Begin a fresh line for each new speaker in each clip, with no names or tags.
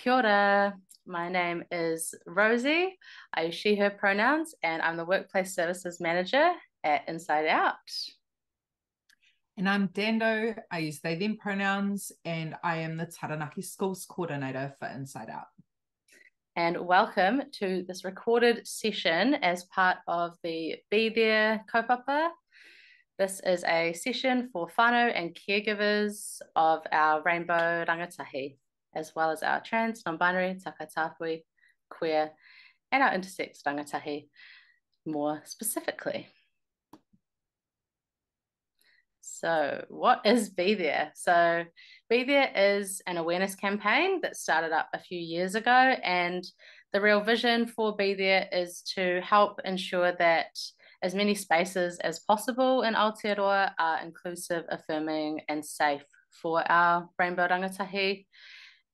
Kia ora. My name is Rosie. I use she, her pronouns, and I'm the Workplace Services Manager at InsideOUT.
And I'm Dando. I use they, them pronouns, and I am the Taranaki Schools Coordinator for InsideOUT.
And welcome to this recorded session as part of the Be There kaupapa. This is a session for whānau and caregivers of our rainbow rangatahi, as well as our trans, non-binary, takatāpui, queer, and our intersex rangatahi more specifically. So what is Be There? So Be There is an awareness campaign that started up a few years ago, and the real vision for Be There is to help ensure that as many spaces as possible in Aotearoa are inclusive, affirming, and safe for our rainbow rangatahi.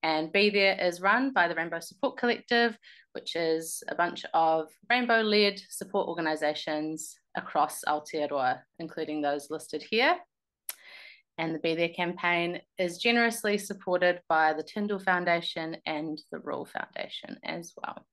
And Be There is run by the Rainbow Support Collective, which is a bunch of rainbow-led support organisations across Aotearoa, including those listed here. And the Be There campaign is generously supported by the Tyndall Foundation and the Rule Foundation as well.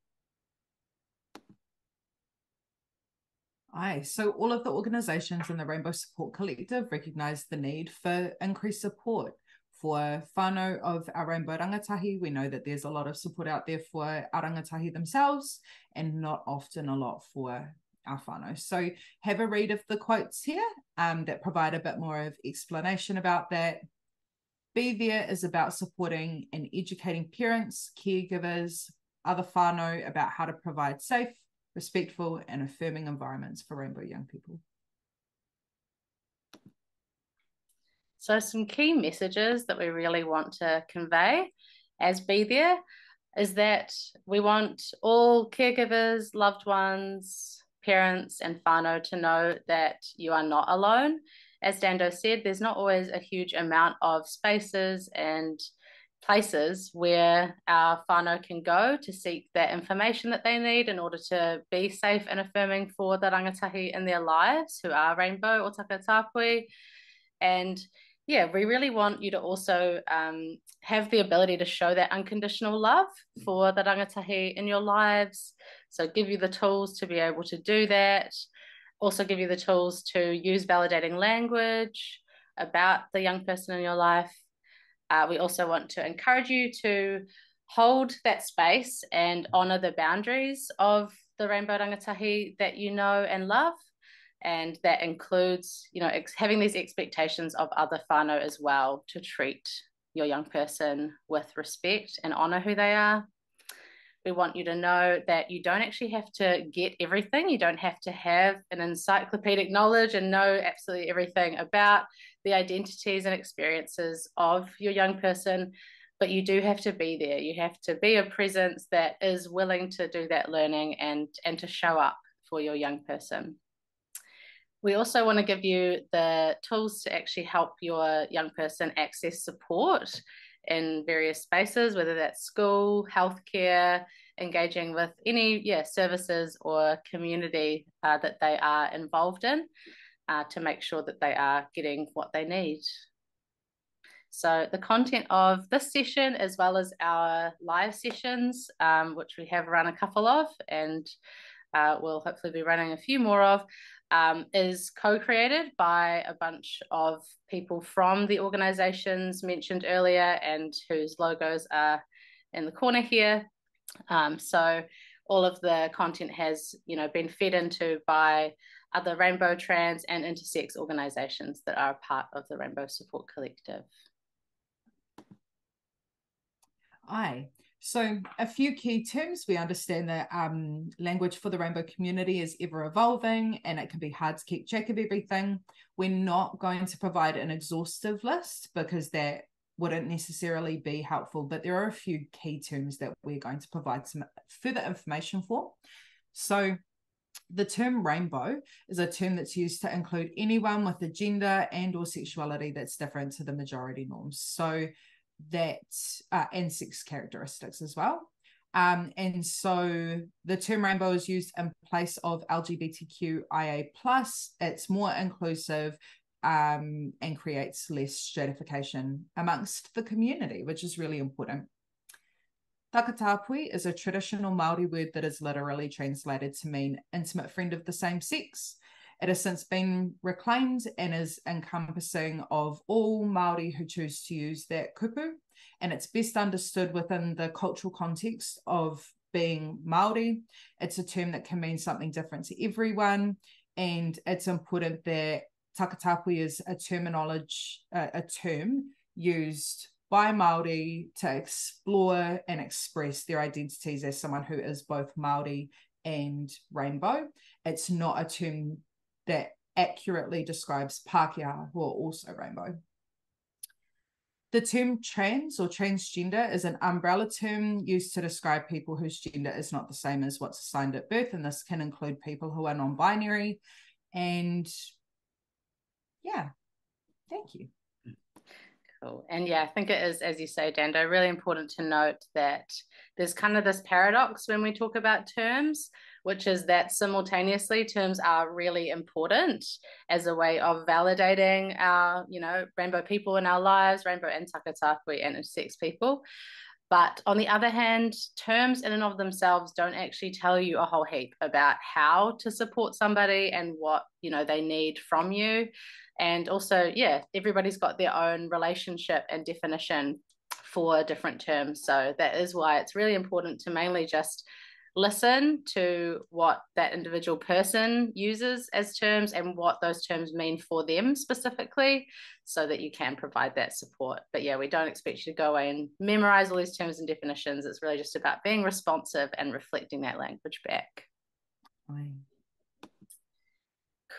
Aye, so all of the organisations in the Rainbow Support Collective recognise the need for increased support for whānau of our rainbow rangatahi. We know that there's a lot of support out there for our rangatahi themselves and not often a lot for our whānau. So have a read of the quotes here that provide a bit more of explanation about that. Be There is about supporting and educating parents, caregivers, other whānau about how to provide safe, respectful and affirming environments for rainbow young people.
So some key messages that we really want to convey as Be There is that we want all caregivers, loved ones, parents and whānau to know that you are not alone. As Dando said, there's not always a huge amount of spaces and places where our whānau can go to seek that information that they need in order to be safe and affirming for the rangatahi in their lives who are rainbow or takatāpui. And yeah, we really want you to also have the ability to show that unconditional love for the rangatahi in your lives. So give you the tools to be able to do that. Also give you the tools to use validating language about the young person in your life. We also want to encourage you to hold that space and honour the boundaries of the rainbow rangatahi that you know and love. And that includes, you know, having these expectations of other whānau as well to treat your young person with respect and honour who they are. We want you to know that you don't actually have to get everything. You don't have to have an encyclopedic knowledge and know absolutely everything about the identities and experiences of your young person, but you do have to be there. You have to be a presence that is willing to do that learning and to show up for your young person. We also want to give you the tools to actually help your young person access support in various spaces, whether that's school, healthcare, engaging with any services or community that they are involved in to make sure that they are getting what they need. So the content of this session, as well as our live sessions, which we have run a couple of and we'll hopefully be running a few more of, is co-created by a bunch of people from the organisations mentioned earlier and whose logos are in the corner here. So all of the content has, been fed into by other rainbow, trans and intersex organisations that are a part of the Rainbow Support Collective.
Aye. So a few key terms. We understand that language for the rainbow community is ever evolving and it can be hard to keep track of everything. We're not going to provide an exhaustive list because that wouldn't necessarily be helpful, but there are a few key terms that we're going to provide some further information for. So the term rainbow is a term that's used to include anyone with a gender and or sexuality that's different to the majority norms. So that and sex characteristics as well. And so the term rainbow is used in place of LGBTQIA+. It's more inclusive and creates less stratification amongst the community, which is really important. Takatāpui is a traditional Māori word that is literally translated to mean intimate friend of the same sex. It has since been reclaimed and is encompassing of all Māori who choose to use that kupu, and it's best understood within the cultural context of being Māori. It's a term that can mean something different to everyone, and it's important that takatāpui is a term used by Māori to explore and express their identities as someone who is both Māori and rainbow. It's not a term that accurately describes Pākehā who are also rainbow. The term trans or transgender is an umbrella term used to describe people whose gender is not the same as what's assigned at birth, and this can include people who are non-binary. And yeah, thank you.
Cool. And yeah, I think it is, as you say, Dando, really important to note that there's kind of this paradox when we talk about terms, which is that simultaneously terms are really important as a way of validating our, rainbow people in our lives, rainbow and takatāpui and intersex people. But on the other hand, terms in and of themselves don't actually tell you a whole heap about how to support somebody and what, they need from you. And also, everybody's got their own relationship and definition for different terms. So that is why it's really important to mainly just listen to what that individual person uses as terms and what those terms mean for them specifically, so that you can provide that support. But yeah, we don't expect you to go away and memorize all these terms and definitions. It's really just about being responsive and reflecting that language back.
Fine.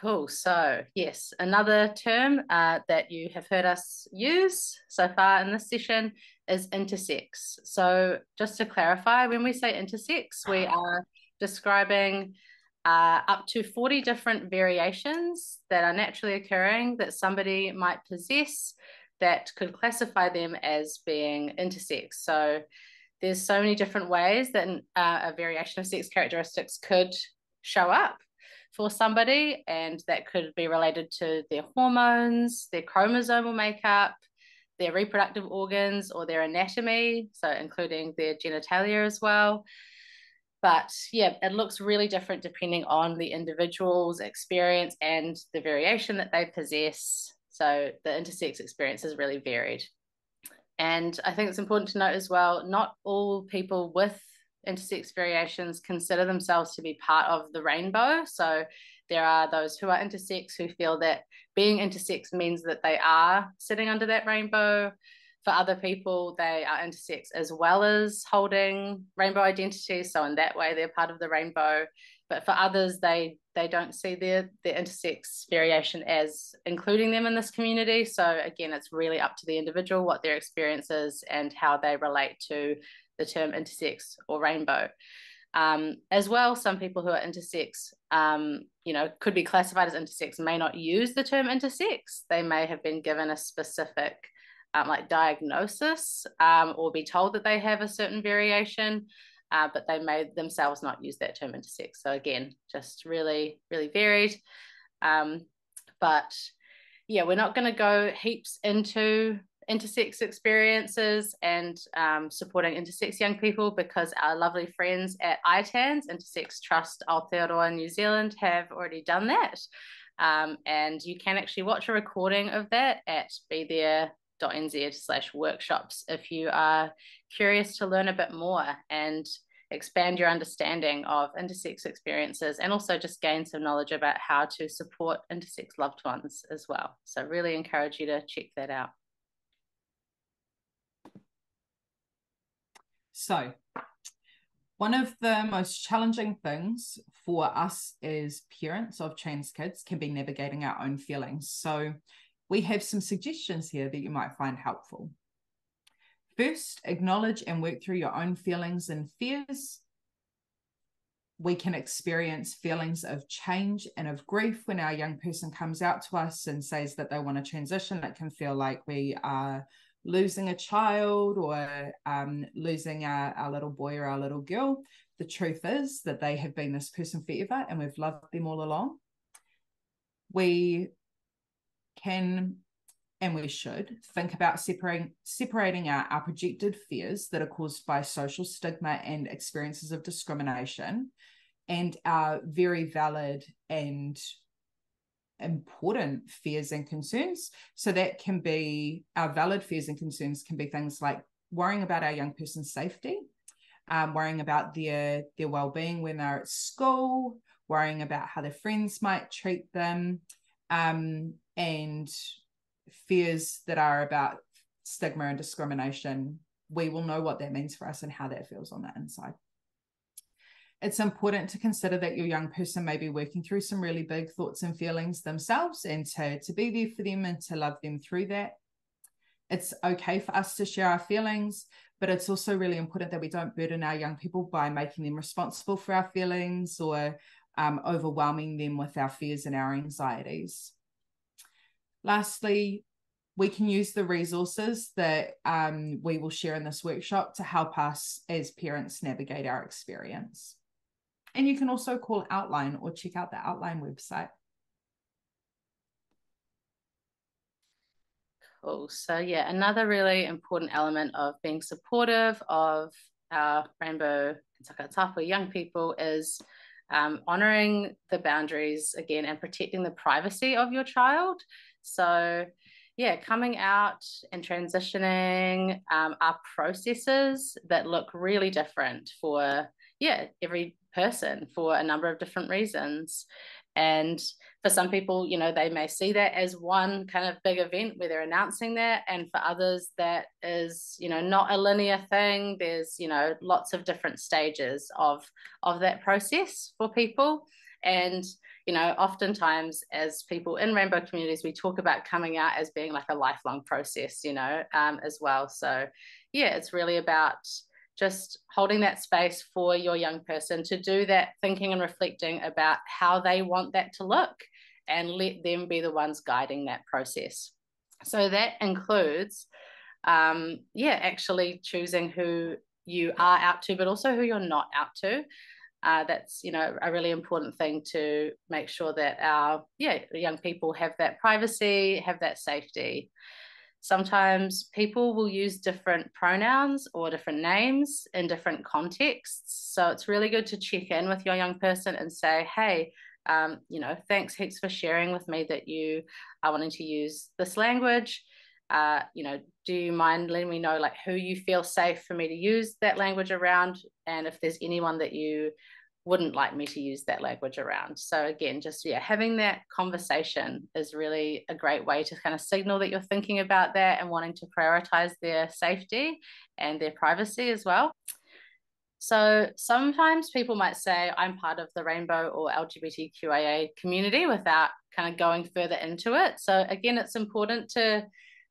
Cool. So yes, another term that you have heard us use so far in this session is intersex. So just to clarify, when we say intersex, we are describing up to 40 different variations that are naturally occurring that somebody might possess that could classify them as being intersex. So there's so many different ways that a variation of sex characteristics could show up for somebody, and that could be related to their hormones, their chromosomal makeup, their reproductive organs, or their anatomy, so including their genitalia as well. But yeah, it looks really different depending on the individual's experience and the variation that they possess. So the intersex experience is really varied. And I think it's important to note as well, not all people with intersex variations consider themselves to be part of the rainbow. So there are those who are intersex who feel that being intersex means that they are sitting under that rainbow. For other people, they are intersex as well as holding rainbow identities. So in that way, they're part of the rainbow. But for others, they don't see their intersex variation as including them in this community. So again, it's really up to the individual what their experience is and how they relate to the term intersex or rainbow. As well, some people who are intersex, could be classified as intersex, may not use the term intersex. They may have been given a specific diagnosis or be told that they have a certain variation, but they may themselves not use that term intersex. So again, just really, really varied. But yeah, we're not going to go heaps into intersex experiences and supporting intersex young people, because our lovely friends at ITANS, Intersex Trust Aotearoa New Zealand, have already done that. And you can actually watch a recording of that at bethere.nz/workshops if you are curious to learn a bit more and expand your understanding of intersex experiences, and also just gain some knowledge about how to support intersex loved ones as well. So really encourage you to check that out.
So one of the most challenging things for us as parents of trans kids can be navigating our own feelings. So we have some suggestions here that you might find helpful. First, acknowledge and work through your own feelings and fears. We can experience feelings of change and of grief when our young person comes out to us and says that they want to transition. It can feel like we are losing a child or losing our little boy or our little girl. The truth is that they have been this person forever and we've loved them all along. We can and we should think about separating out our projected fears that are caused by social stigma and experiences of discrimination, and our very valid and important fears and concerns. So that can be, our valid fears and concerns can be things like worrying about our young person's safety, worrying about their well-being when they're at school, worrying about how their friends might treat them, and fears that are about stigma and discrimination. We will know what that means for us and how that feels on the inside. It's important to consider that your young person may be working through some really big thoughts and feelings themselves, and to be there for them and to love them through that. It's okay for us to share our feelings, but it's also really important that we don't burden our young people by making them responsible for our feelings or overwhelming them with our fears and our anxieties. Lastly, we can use the resources that we will share in this workshop to help us as parents navigate our experience. And you can also call Outline or check out the Outline website.
Cool. So yeah, another really important element of being supportive of our Rainbow and takatāpui young people is honouring the boundaries again and protecting the privacy of your child. So yeah, coming out and transitioning are processes that look really different for every person for a number of different reasons. And for some people, you know, they may see that as one kind of big event where they're announcing that. And for others, that is, you know, not a linear thing. There's, you know, lots of different stages of that process for people. And, you know, oftentimes as people in rainbow communities, we talk about coming out as being like a lifelong process, you know, as well. So yeah, it's really about just holding that space for your young person to do that thinking and reflecting about how they want that to look, and let them be the ones guiding that process. So that includes, actually choosing who you are out to, but also who you're not out to. That's, you know, a really important thing to make sure that our young people have that privacy, have that safety. Sometimes people will use different pronouns or different names in different contexts. So it's really good to check in with your young person and say, hey, you know, thanks heaps for sharing with me that you are wanting to use this language. You know, do you mind letting me know like who you feel safe for me to use that language around, and if there's anyone that you wouldn't like me to use that language around. So again, just having that conversation is really a great way to kind of signal that you're thinking about that and wanting to prioritize their safety and their privacy as well. So sometimes people might say, I'm part of the rainbow or LGBTQIA community without kind of going further into it. So again, it's important to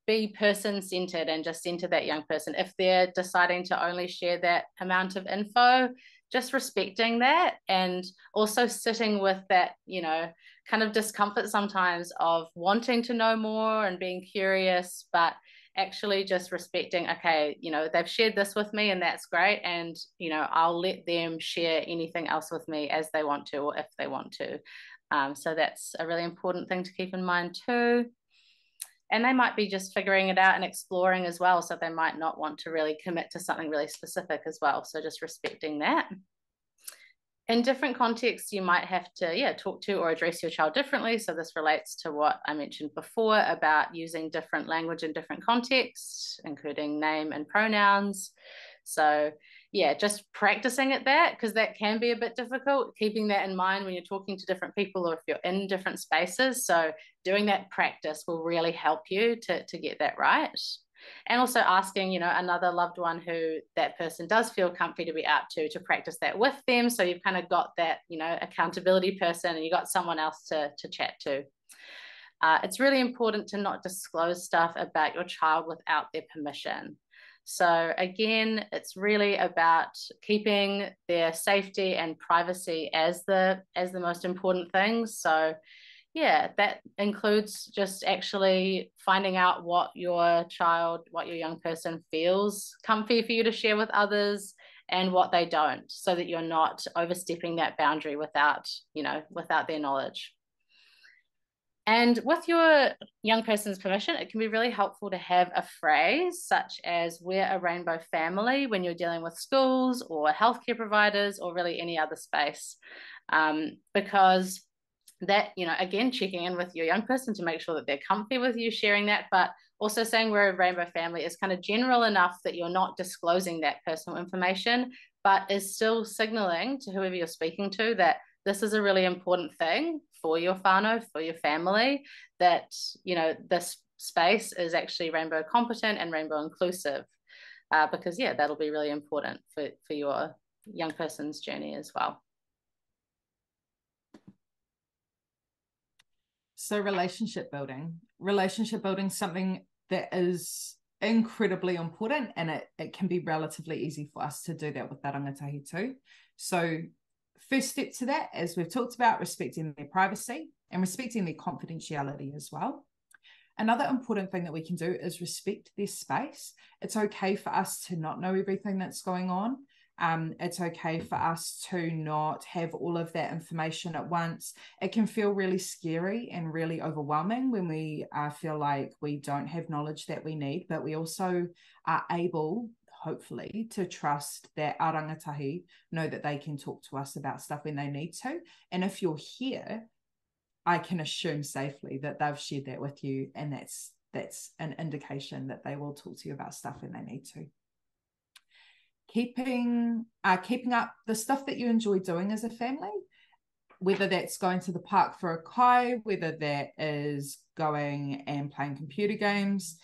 be person-centered and just center that young person. If they're deciding to only share that amount of info, just respecting that, and also sitting with that, you know, kind of discomfort sometimes of wanting to know more and being curious, but actually just respecting, okay, you know, they've shared this with me and that's great. And, you know, I'll let them share anything else with me as they want to, or if they want to. So that's a really important thing to keep in mind too. And they might be just figuring it out and exploring as well. So they might not want to really commit to something really specific as well. So just respecting that. In different contexts, you might have to, talk to or address your child differently. So this relates to what I mentioned before about using different language in different contexts, including name and pronouns. So just practicing at that, because that can be a bit difficult, keeping that in mind when you're talking to different people or if you're in different spaces. So doing that practice will really help you to get that right. And also asking, you know, another loved one who that person does feel comfy to be out to practice that with them. So you've kind of got that, you know, accountability person, and you got someone else to chat to. It's really important to not disclose stuff about your child without their permission. So again, it's really about keeping their safety and privacy as the most important things. So that includes just actually finding out what your young person feels comfy for you to share with others and what they don't, so that you're not overstepping that boundary without their knowledge. And with your young person's permission, it can be really helpful to have a phrase such as "we're a rainbow family" when you're dealing with schools or healthcare providers or really any other space. Because that, again, checking in with your young person to make sure that they're comfy with you sharing that, but also saying we're a rainbow family is kind of general enough that you're not disclosing that personal information, but is still signaling to whoever you're speaking to that this is a really important thing for your whānau, for your family, that, this space is actually rainbow competent and rainbow inclusive, because, that'll be really important for your young person's journey as well.
So relationship building is something that is incredibly important, and it can be relatively easy for us to do that with that rangatahi too. So first step to that, as we've talked about, respecting their privacy and respecting their confidentiality as well. Another important thing that we can do is respect their space. It's okay for us to not know everything that's going on. It's okay for us to not have all of that information at once. It can feel really scary and really overwhelming when we feel like we don't have knowledge that we need, but we also are able, hopefully, to trust that our rangatahi know that they can talk to us about stuff when they need to. And if you're here, I can assume safely that they've shared that with you, and that's an indication that they will talk to you about stuff when they need to. Keeping up the stuff that you enjoy doing as a family, whether that's going to the park for a kai, whether that is going and playing computer games.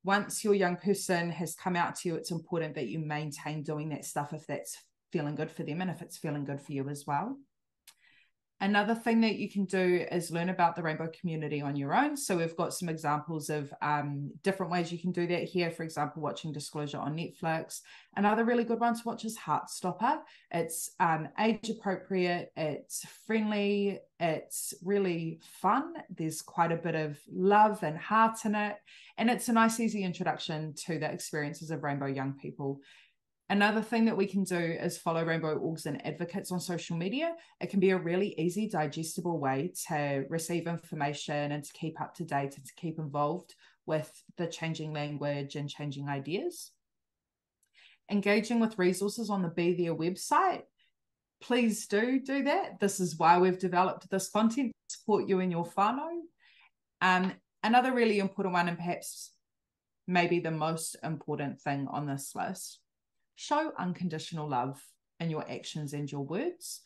Once your young person has come out to you, it's important that you maintain doing that stuff if that's feeling good for them and if it's feeling good for you as well. Another thing that you can do is learn about the rainbow community on your own. So we've got some examples of different ways you can do that here. For example, watching Disclosure on Netflix. Another really good one to watch is Heartstopper. It's age appropriate, it's friendly, it's really fun. There's quite a bit of love and heart in it. And it's a nice, easy introduction to the experiences of rainbow young people. Another thing that we can do is follow rainbow orgs and advocates on social media. It can be a really easy, digestible way to receive information and to keep up to date and to keep involved with the changing language and changing ideas. Engaging with resources on the Be There website. Please do that. This is why we've developed this content to support you in your whānau. Another really important one, and perhaps maybe the most important thing on this list, show unconditional love in your actions and your words.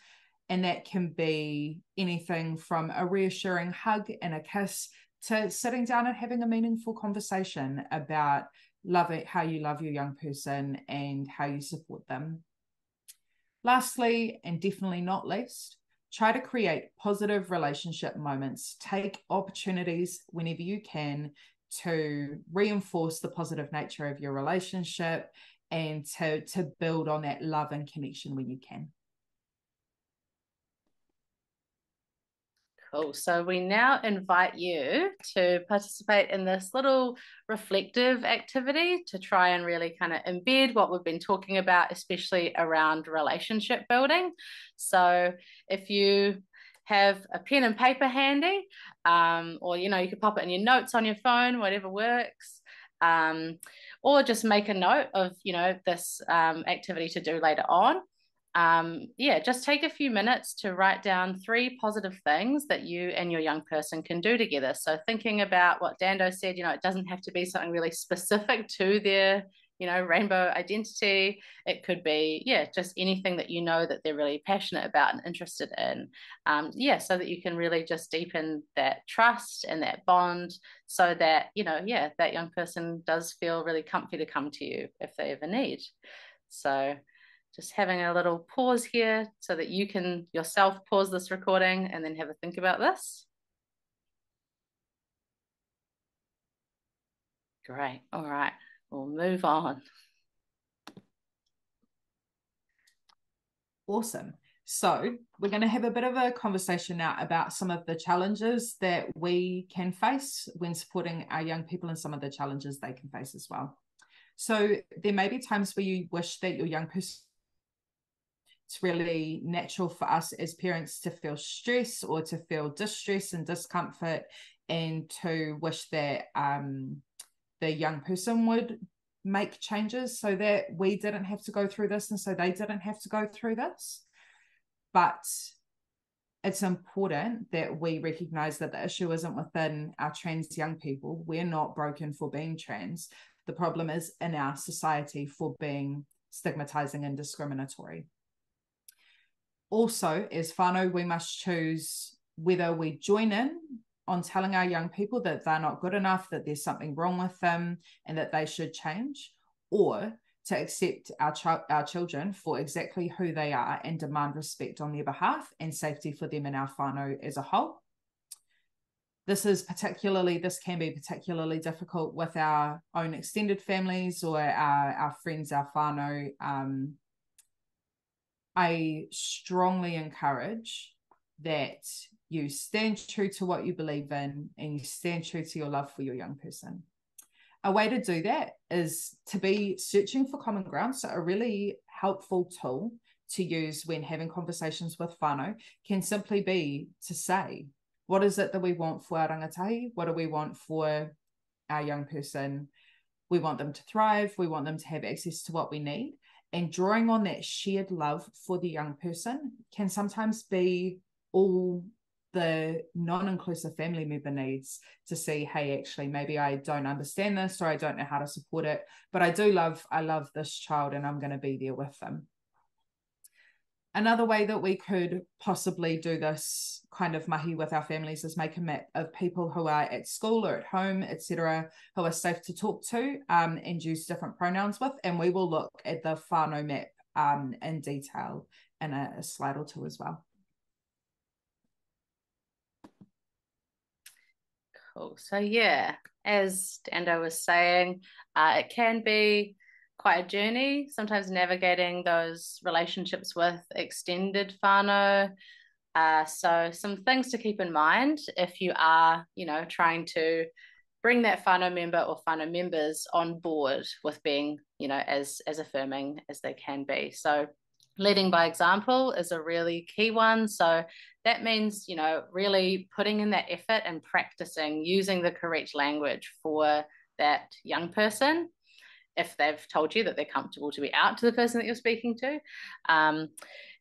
And that can be anything from a reassuring hug and a kiss to sitting down and having a meaningful conversation about how you love your young person and how you support them. Lastly, and definitely not least, try to create positive relationship moments. Take opportunities whenever you can to reinforce the positive nature of your relationship and to build on that love and connection when you can.
Cool. So we now invite you to participate in this little reflective activity to try and really kind of embed what we've been talking about, especially around relationship building. So if you have a pen and paper handy, or, you could pop it in your notes on your phone, whatever works. Or just make a note of, this activity to do later on. Just take a few minutes to write down 3 positive things that you and your young person can do together. So thinking about what Dando said, it doesn't have to be something really specific to their, rainbow identity. It could be, just anything that that they're really passionate about and interested in. So that you can really just deepen that trust and that bond so that, that young person does feel really comfy to come to you if they ever need. So just having a little pause here so that you can yourself pause this recording and then have a think about this. Great. All right. We'll move on.
Awesome. So we're going to have a bit of a conversation now about some of the challenges that we can face when supporting our young people and some of the challenges they can face as well. So there may be times where you wish that your young person, it's really natural for us as parents to feel stress or to feel distress and discomfort and to wish that the young person would make changes so that we didn't have to go through this and so they didn't have to go through this. But it's important that we recognize that the issue isn't within our trans young people. We're not broken for being trans. The problem is in our society for being stigmatizing and discriminatory. Also, as whānau, we must choose whether we join in on telling our young people that they're not good enough, that there's something wrong with them, and that they should change, or to accept our children for exactly who they are and demand respect on their behalf and safety for them and our whānau as a whole. This can be particularly difficult with our own extended families or our friends, our whānau. I strongly encourage that you stand true to what you believe in and you stand true to your love for your young person. A way to do that is to be searching for common ground. So a really helpful tool to use when having conversations with whānau can simply be to say, what is it that we want for our rangatahi? What do we want for our young person? We want them to thrive. We want them to have access to what we need. And drawing on that shared love for the young person can sometimes be all the non-inclusive family member needs to see, hey, actually, maybe I don't understand this or I don't know how to support it, but I love this child and I'm going to be there with them. Another way that we could possibly do this kind of mahi with our families is make a map of people who are at school or at home, etc., who are safe to talk to and use different pronouns with, and we will look at the whānau map in detail in a slide or two as well.
Cool. So yeah, as Dando was saying, it can be quite a journey, sometimes navigating those relationships with extended whānau. So some things to keep in mind if you are, trying to bring that whānau member or whānau members on board with being, as affirming as they can be. So leading by example is a really key one. So that means, really putting in that effort and practicing using the correct language for that young person if they've told you that they're comfortable to be out to the person that you're speaking to.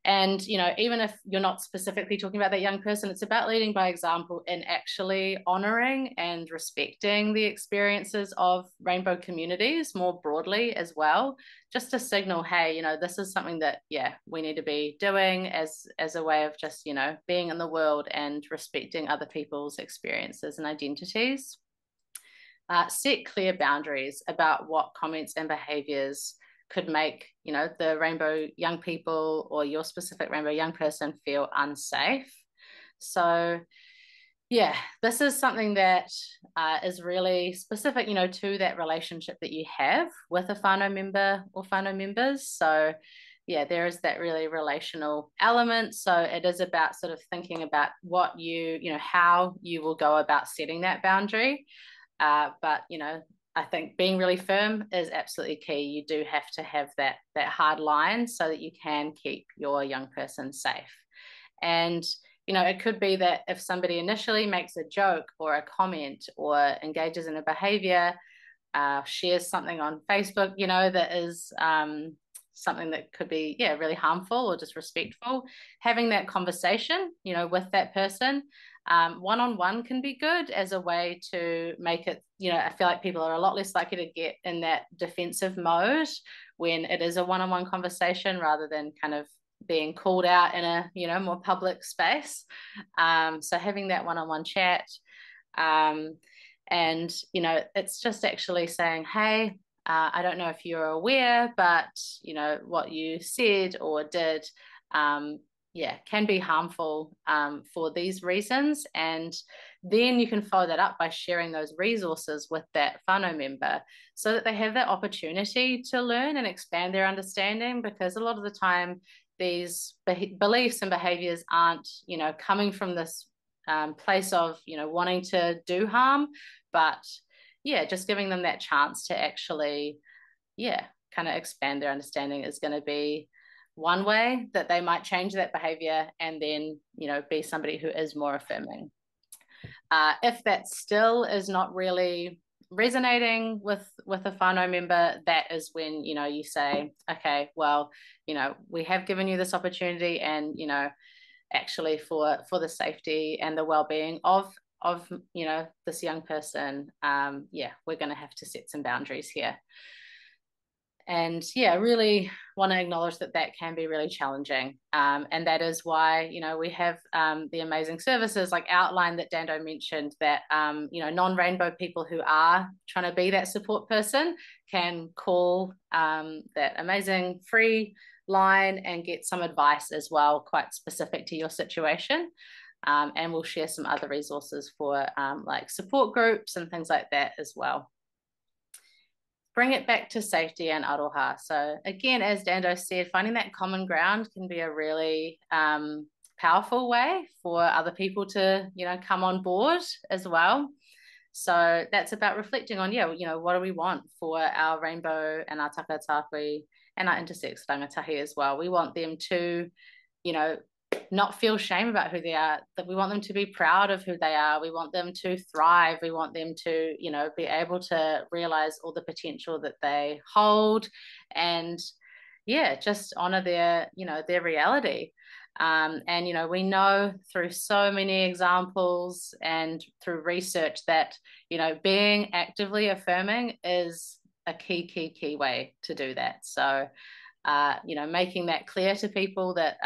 And, even if you're not specifically talking about that young person, it's about leading by example and actually honoring and respecting the experiences of rainbow communities more broadly as well, just to signal, hey, this is something that, we need to be doing as a way of just, being in the world and respecting other people's experiences and identities. Set clear boundaries about what comments and behaviors could make, the rainbow young people or your specific rainbow young person feel unsafe. So, this is something that is really specific, to that relationship that you have with a whānau member or whānau members. So, there is that really relational element. So it is about sort of thinking about what how you will go about setting that boundary. But, I think being really firm is absolutely key. You do have to have that hard line so that you can keep your young person safe. And, it could be that if somebody initially makes a joke or a comment or engages in a behavior, shares something on Facebook, that is something that could be, really harmful or disrespectful, having that conversation, with that person, one-on-one can be good as a way to make it, I feel like people are a lot less likely to get in that defensive mode when it is a one-on-one conversation rather than kind of being called out in a, more public space. So having that one-on-one chat, and, it's just actually saying, hey, I don't know if you're aware, but, what you said or did, can be harmful for these reasons. And then you can follow that up by sharing those resources with that whānau member so that they have that opportunity to learn and expand their understanding, because a lot of the time these beliefs and behaviors aren't, coming from this place of, wanting to do harm, but just giving them that chance to actually, kind of expand their understanding is going to be one way that they might change that behavior and then, be somebody who is more affirming. If that still is not really resonating with a whānau member, that is when, you know, you say, okay, well, you know, we have given you this opportunity, and, you know, actually for the safety and the well-being of you know, this young person, yeah, we're going to have to set some boundaries here. And yeah, really want to acknowledge that that can be really challenging. And that is why, you know, we have the amazing services like Outline that Dando mentioned, that, you know, non-rainbow people who are trying to be that support person can call that amazing free line and get some advice as well, quite specific to your situation. And we'll share some other resources for like support groups and things like that as well. Bring it back to safety and aroha. So again, as Dando said, finding that common ground can be a really powerful way for other people to, you know, come on board as well. So that's about reflecting on, yeah, you know, what do we want for our rainbow and our takatāpui and our intersex rangatahi as well. We want them to, you know, not feel shame about who they are, that we want them to be proud of who they are. We want them to thrive. We want them to, you know, be able to realize all the potential that they hold, and yeah, just honor their, you know, their reality. And, you know, we know through so many examples and through research that, you know, being actively affirming is a key way to do that. So you know, making that clear to people that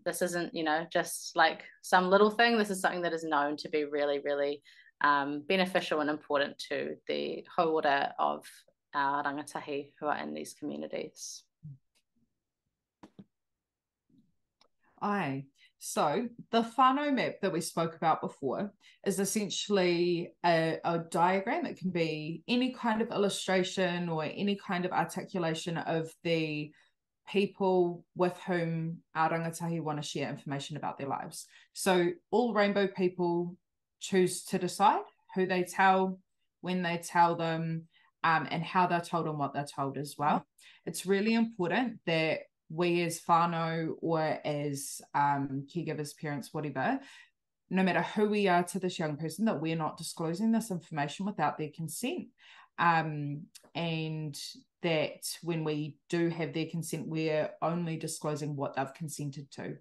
this isn't, you know, just like some little thing. This is something that is known to be really, really beneficial and important to the hauora of our rangatahi who are in these communities.
Aye. So the whānau map that we spoke about before is essentially a diagram. It can be any kind of illustration or any kind of articulation of the people with whom our rangatahi want to share information about their lives. So all rainbow people choose to decide who they tell, when they tell them, and how they're told and what they're told as well. It's really important that we as whānau or as caregivers, parents, whatever, no matter who we are to this young person, that we're not disclosing this information without their consent. And that when we do have their consent, we're only disclosing what they've consented to.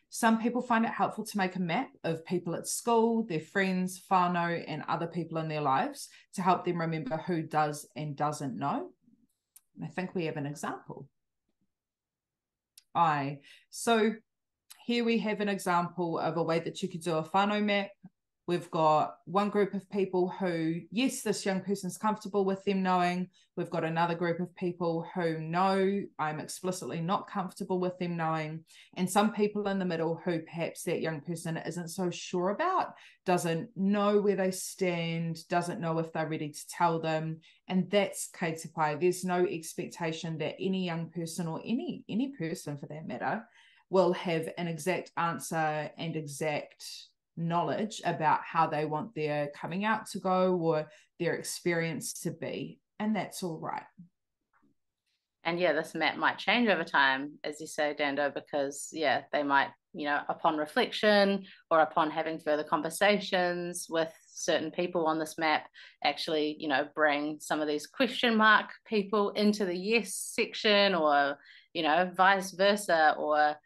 Some people find it helpful to make a map of people at school, their friends, whānau, and other people in their lives to help them remember who does and doesn't know. And I think we have an example. So here we have an example of a way that you could do a whānau map. We've got one group of people who, yes, this young person's comfortable with them knowing. We've got another group of people who know I'm explicitly not comfortable with them knowing. And some people in the middle who perhaps that young person isn't so sure about, doesn't know where they stand, doesn't know if they're ready to tell them. And that's k'topia. There's no expectation that any young person or any person for that matter will have an exact answer and exact knowledge about how they want their coming out to go or their experience to be, and that's all right.
And yeah, this map might change over time, as you say, Dando, because yeah, they might, you know, upon reflection or upon having further conversations with certain people on this map, actually, you know, bring some of these question mark people into the yes section, or, you know, vice versa, or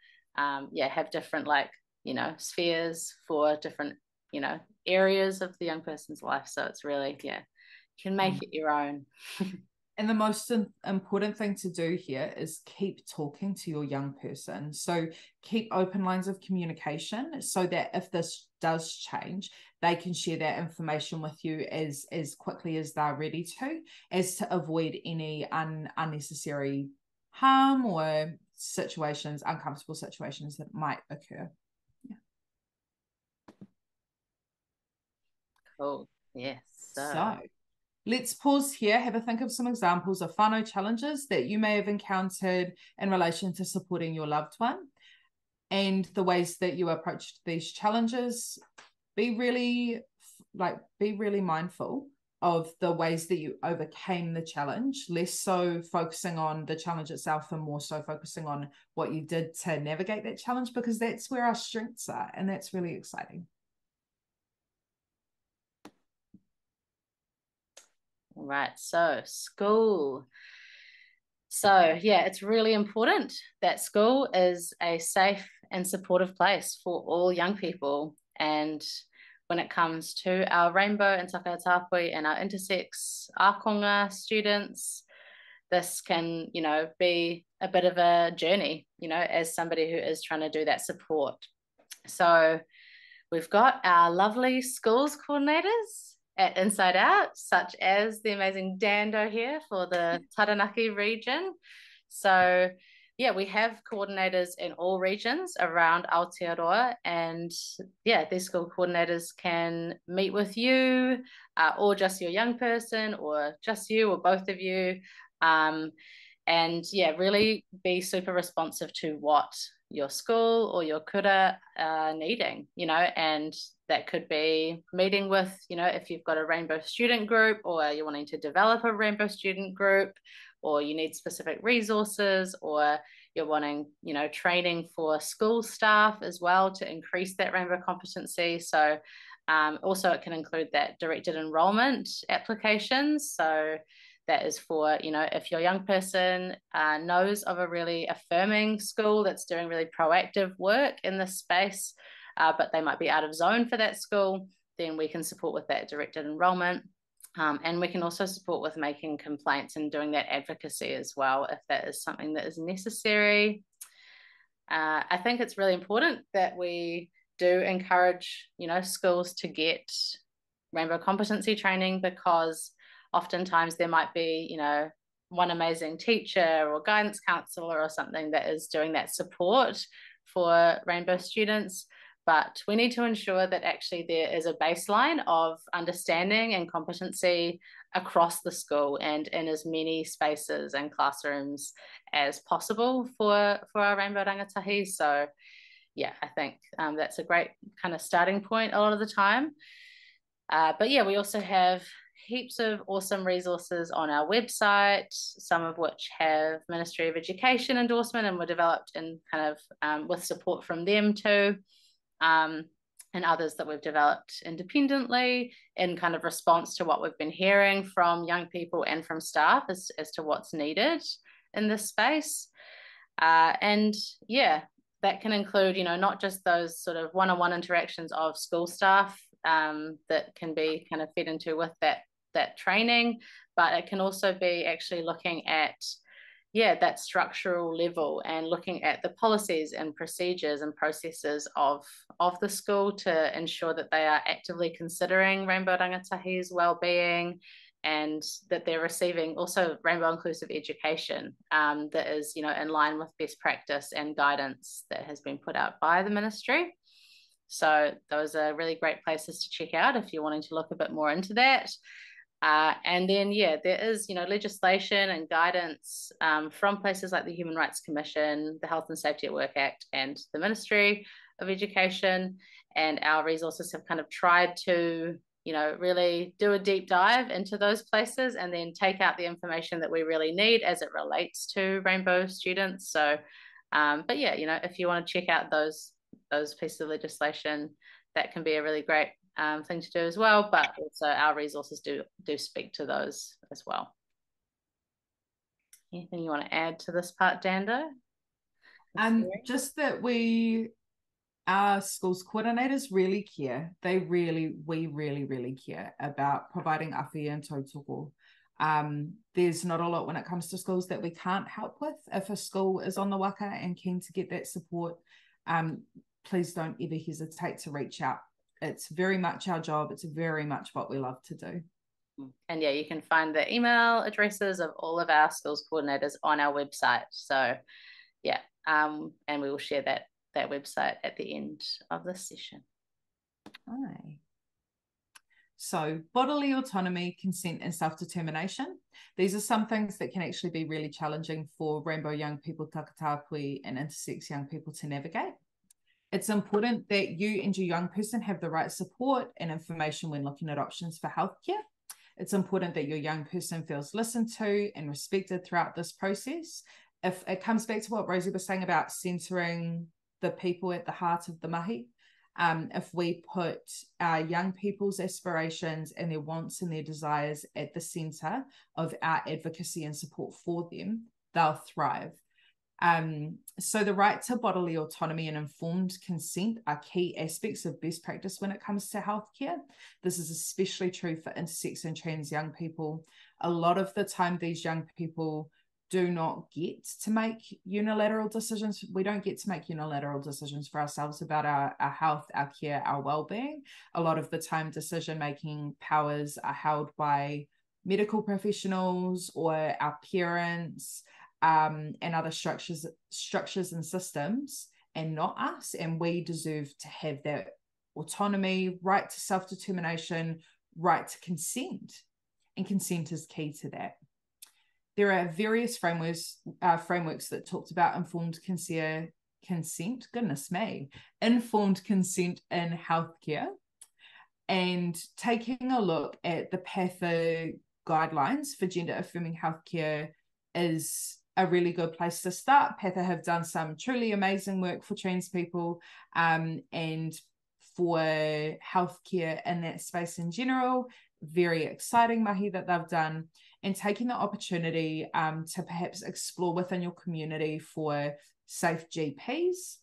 yeah, have different, like, you know, spheres for different, you know, areas of the young person's life. So it's really, yeah, you can make it your own.
And the most important thing to do here is keep talking to your young person. So keep open lines of communication so that if this does change, they can share that information with you as quickly as they're ready to, as to avoid any unnecessary harm or situations, uncomfortable situations that might occur.
Cool. Yes.
So let's pause here, have a think of some examples of whānau challenges that you may have encountered in relation to supporting your loved one, and the ways that you approached these challenges. Be really mindful of the ways that you overcame the challenge, less so focusing on the challenge itself and more so focusing on what you did to navigate that challenge, because that's where our strengths are, and that's really exciting.
Right, so school. So yeah, it's really important that school is a safe and supportive place for all young people. And when it comes to our rainbow and takatāpui and our intersex ākonga students, this can, be a bit of a journey, as somebody who is trying to do that support. So we've got our lovely schools coordinators at Inside Out, such as the amazing Dando here for the Taranaki region. So yeah, we have coordinators in all regions around Aotearoa, and yeah, these school coordinators can meet with you, or just your young person, or just you, or both of you, and yeah, really be super responsive to what your school or your kura are needing, and that could be meeting with, if you've got a rainbow student group, or you're wanting to develop a rainbow student group, or you need specific resources, or you're wanting, training for school staff as well to increase that rainbow competency. So also it can include that directed enrollment applications. So that is for, if your young person knows of a really affirming school that's doing really proactive work in this space, but they might be out of zone for that school, then we can support with that directed enrollment. And we can also support with making complaints and doing that advocacy as well, if that is something that is necessary. I think it's really important that we do encourage, schools to get rainbow competency training, because oftentimes there might be, one amazing teacher or guidance counselor or something that is doing that support for rainbow students. But we need to ensure that actually there is a baseline of understanding and competency across the school and in as many spaces and classrooms as possible for our rainbow rangatahi. So yeah, I think that's a great kind of starting point a lot of the time. But yeah, we also have heaps of awesome resources on our website, some of which have Ministry of Education endorsement and were developed in kind of with support from them too, and others that we've developed independently in kind of response to what we've been hearing from young people and from staff as to what's needed in this space. And yeah, that can include, not just those sort of one-on-one interactions of school staff that can be kind of fed into with that training, but it can also be actually looking at that structural level and looking at the policies and procedures and processes of the school to ensure that they are actively considering rainbow rangatahi's well-being, and that they're receiving also rainbow inclusive education that is, in line with best practice and guidance that has been put out by the ministry. So those are really great places to check out if you're wanting to look a bit more into that. And then, there is, legislation and guidance from places like the Human Rights Commission, the Health and Safety at Work Act, and the Ministry of Education. And our resources have kind of tried to, really do a deep dive into those places and then take out the information that we really need as it relates to rainbow students. So, but yeah, if you want to check out those pieces of legislation, that can be a really great thing to do as well, but also our resources do speak to those as well. Anything you want to add to this part, Dando?
Just that our schools coordinators really care. We really care about providing awhia and tautoko. There's not a lot when it comes to schools that we can't help with. If a school is on the waka and keen to get that support, please don't ever hesitate to reach out. It's very much our job. It's very much what we love to do.
And yeah, you can find the email addresses of all of our schools coordinators on our website. So yeah, and we will share that website at the end of this session.
Aye. So bodily autonomy, consent and self-determination. These are some things that can actually be really challenging for rainbow young people, takatāpui and intersex young people to navigate. It's important that you and your young person have the right support and information when looking at options for healthcare. It's important that your young person feels listened to and respected throughout this process. If it comes back to what Rosie was saying about centering the people at the heart of the mahi, if we put our young people's aspirations and their wants and their desires at the centre of our advocacy and support for them, they'll thrive. So the right to bodily autonomy and informed consent are key aspects of best practice when it comes to healthcare. This is especially true for intersex and trans young people. A lot of the time, these young people do not get to make unilateral decisions. We don't get to make unilateral decisions for ourselves about our health, our care, our well-being. A lot of the time, decision-making powers are held by medical professionals or our parents, and other structures and systems, and not us. And we deserve to have that autonomy, right to self-determination, right to consent. And consent is key to that. There are various frameworks that talked about informed consent, informed consent in healthcare, and taking a look at the PATHA guidelines for gender affirming healthcare is a really good place to start. PATHA have done some truly amazing work for trans people, and for healthcare in that space in general. Very exciting mahi that they've done, and taking the opportunity to perhaps explore within your community for safe GPs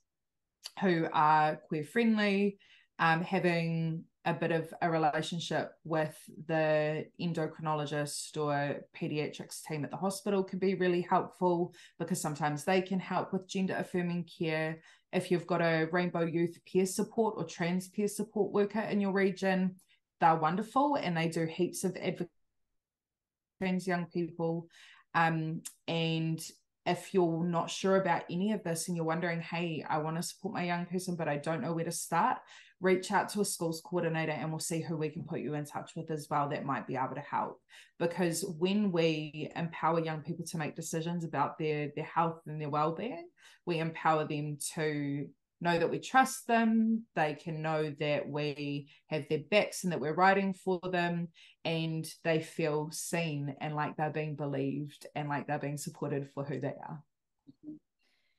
who are queer friendly, having a bit of a relationship with the endocrinologist or pediatrics team at the hospital can be really helpful, because sometimes they can help with gender affirming care. If you've got a RainbowYOUTH peer support or trans peer support worker in your region, they're wonderful, and they do heaps of advocacy for trans young people. And if you're not sure about any of this and you're wondering, hey, I want to support my young person, but I don't know where to start, reach out to a schools coordinator and we'll see who we can put you in touch with as well that might be able to help. Because when we empower young people to make decisions about their health and their well-being, we empower them to know that we trust them, they can know that we have their backs and that we're writing for them, and they feel seen and like they're being believed and like they're being supported for who they are.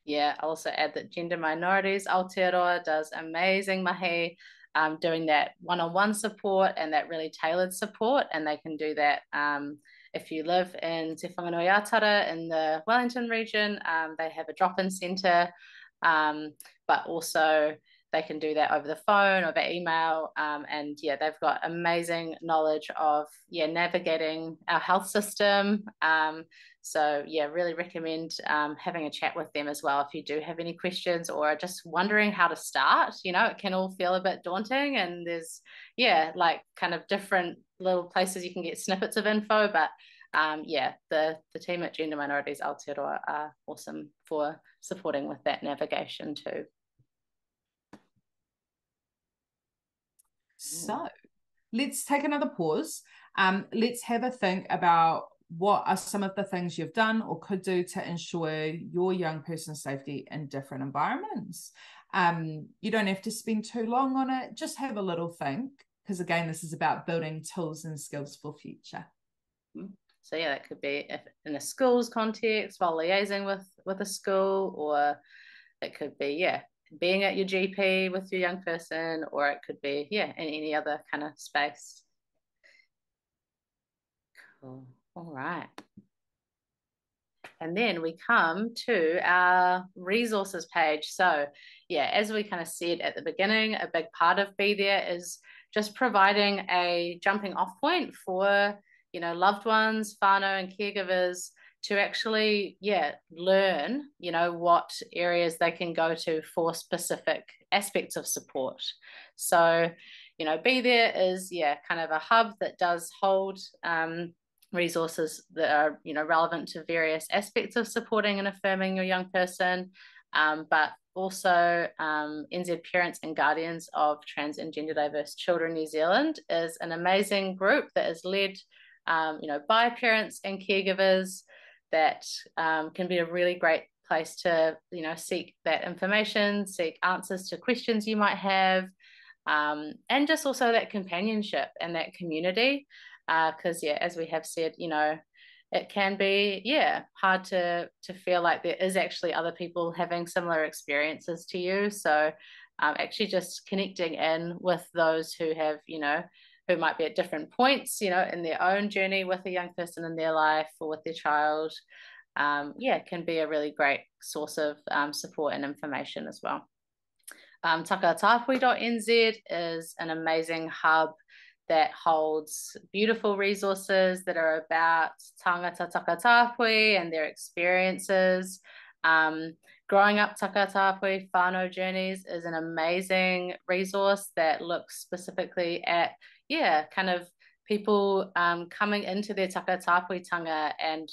Yeah, I'll also add that Minorities Aotearoa does amazing mahi, doing that one-on-one support and that really tailored support, and they can do that if you live in Te Whanganui-a-Tara in the Wellington region. They have a drop-in centre, but also they can do that over the phone, over email, and yeah, they've got amazing knowledge of navigating our health system. So yeah, really recommend having a chat with them as well if you do have any questions or are just wondering how to start. You know, it can all feel a bit daunting, and there's like kind of different little places you can get snippets of info, but the team at Gender Minorities Aotearoa are awesome for supporting with that navigation too.
So let's take another pause. Let's have a think about what are some of the things you've done or could do to ensure your young person's safety in different environments. You don't have to spend too long on it. Just have a little think, because again, this is about building tools and skills for future.
So yeah, that could be in a schools context while liaising with a school, or it could be being at your GP with your young person, or it could be in any other kind of space. Cool. All right. And then we come to our resources page. So as we kind of said at the beginning, a big part of Be There is just providing a jumping off point for loved ones, whānau and caregivers to actually learn what areas they can go to for specific aspects of support. So Be There is kind of a hub that does hold resources that are relevant to various aspects of supporting and affirming your young person, but also NZ Parents and Guardians of Trans and Gender Diverse Children New Zealand is an amazing group that is led by parents and caregivers that can be a really great place to seek that information, seek answers to questions you might have, and just also that companionship and that community, because as we have said, it can be hard to feel like there is actually other people having similar experiences to you. So actually just connecting in with those who have, who might be at different points, in their own journey with a young person in their life or with their child, can be a really great source of support and information as well. Takatāpui.nz is an amazing hub that holds beautiful resources that are about tangata takatāpui and their experiences. Growing Up Takatāpui Whānau Journeys is an amazing resource that looks specifically at, kind of people coming into their takatāpuitanga and,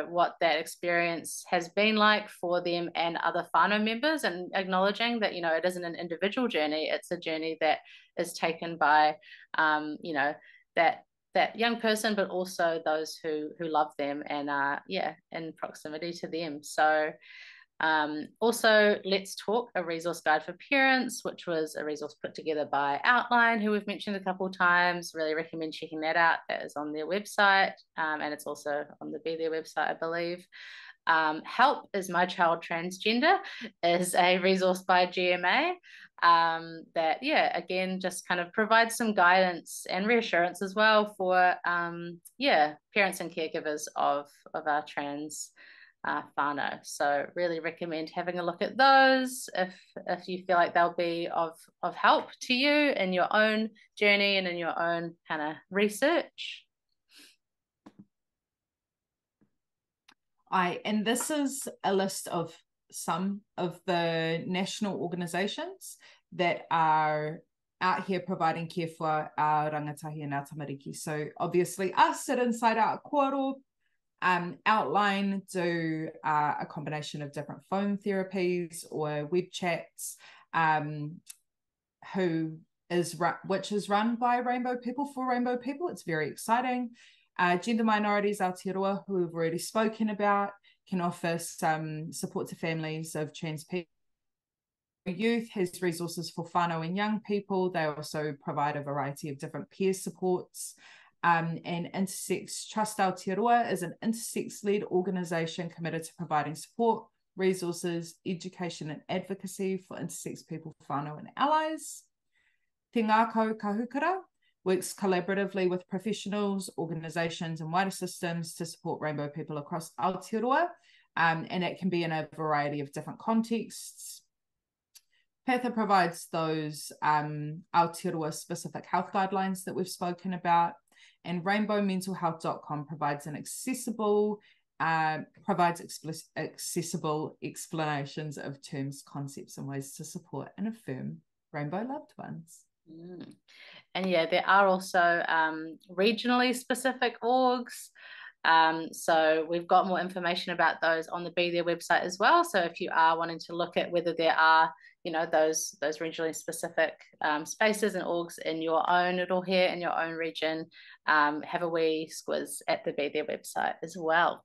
what that experience has been like for them and other whānau members, and acknowledging that, it isn't an individual journey, it's a journey that is taken by, that young person, but also those who love them and are, in proximity to them. So also, Let's Talk, a resource guide for parents, which was a resource put together by Outline, who we've mentioned a couple of times. Really recommend checking that out. That is on their website, and it's also on the Be There website, I believe. Help, Is My Child Transgender is a resource by GMA that, again, just kind of provides some guidance and reassurance as well for, parents and caregivers of our trans whānau. So really recommend having a look at those if you feel like they'll be of help to you in your own journey and in your own kind of research.
And this is a list of some of the national organisations that are out here providing care for our rangatahi and our tamariki. So obviously us at InsideOUT Aotearoa, Outline do a combination of different phone therapies or web chats, which is run by Rainbow people for Rainbow people. It's very exciting. Gender Minorities Aotearoa, who we've already spoken about, can offer some support to families of trans people. Youth has resources for whānau and young people. They also provide a variety of different peer supports. And Intersex Trust Aotearoa is an intersex-led organisation committed to providing support, resources, education and advocacy for intersex people, whānau and allies. Te Ngākau Kahukura works collaboratively with professionals, organisations and wider systems to support Rainbow people across Aotearoa, and it can be in a variety of different contexts. PATHA provides those Aotearoa specific health guidelines that we've spoken about, and RainbowMentalHealth.com provides accessible explanations of terms, concepts and ways to support and affirm Rainbow loved ones.
And there are also regionally specific orgs. So we've got more information about those on the Be There website as well. So if you are wanting to look at whether there are, those regionally specific spaces and orgs in your own little here in your own region, have a wee squiz at the Be There website as well.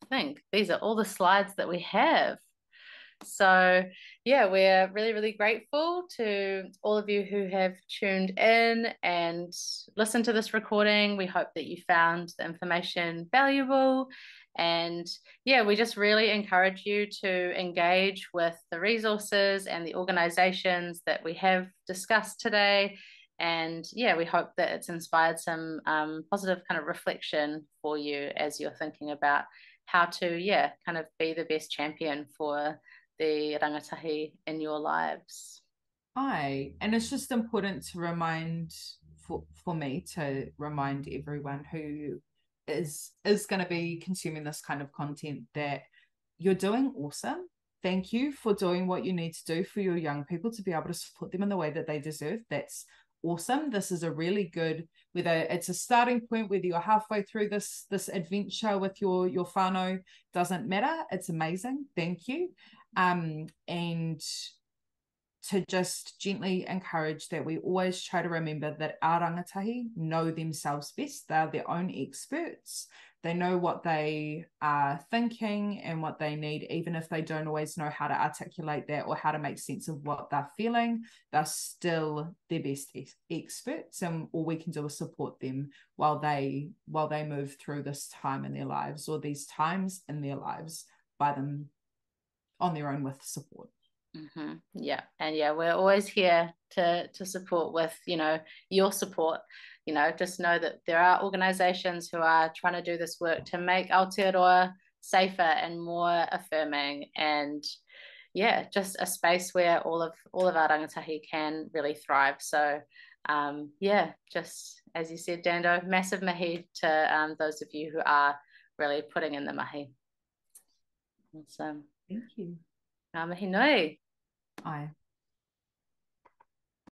I think these are all the slides that we have. So we're really, really grateful to all of you who have tuned in and listened to this recording. We hope that you found the information valuable, and we just really encourage you to engage with the resources and the organizations that we have discussed today. And we hope that it's inspired some positive kind of reflection for you as you're thinking about how to kind of be the best champion for the rangatahi in your lives.
And it's just important to remind, for me to remind everyone who is going to be consuming this kind of content, that you're doing awesome. Thank you for doing what you need to do for your young people to be able to support them in the way that they deserve. That's awesome. This is a really good, whether it's a starting point, whether you're halfway through this adventure with your whānau, doesn't matter. It's amazing. Thank you. And to just gently encourage that we always try to remember that our rangatahi know themselves best. They're their own experts. They know what they are thinking and what they need, even if they don't always know how to articulate that or how to make sense of what they're feeling. They're still their best experts, and all we can do is support them while they move through this time in their lives, or these times in their lives, by on their own with support.
Yeah, and yeah, we're always here to support with, you know, your support. You know, just know that there are organizations who are trying to do this work to make Aotearoa safer and more affirming, and yeah, just a space where all of our rangatahi can really thrive. So yeah, just as you said, Dando, massive mahi to those of you who are really putting in the mahi. Awesome.
Thank you.
Ngā mihi nui.
Aye.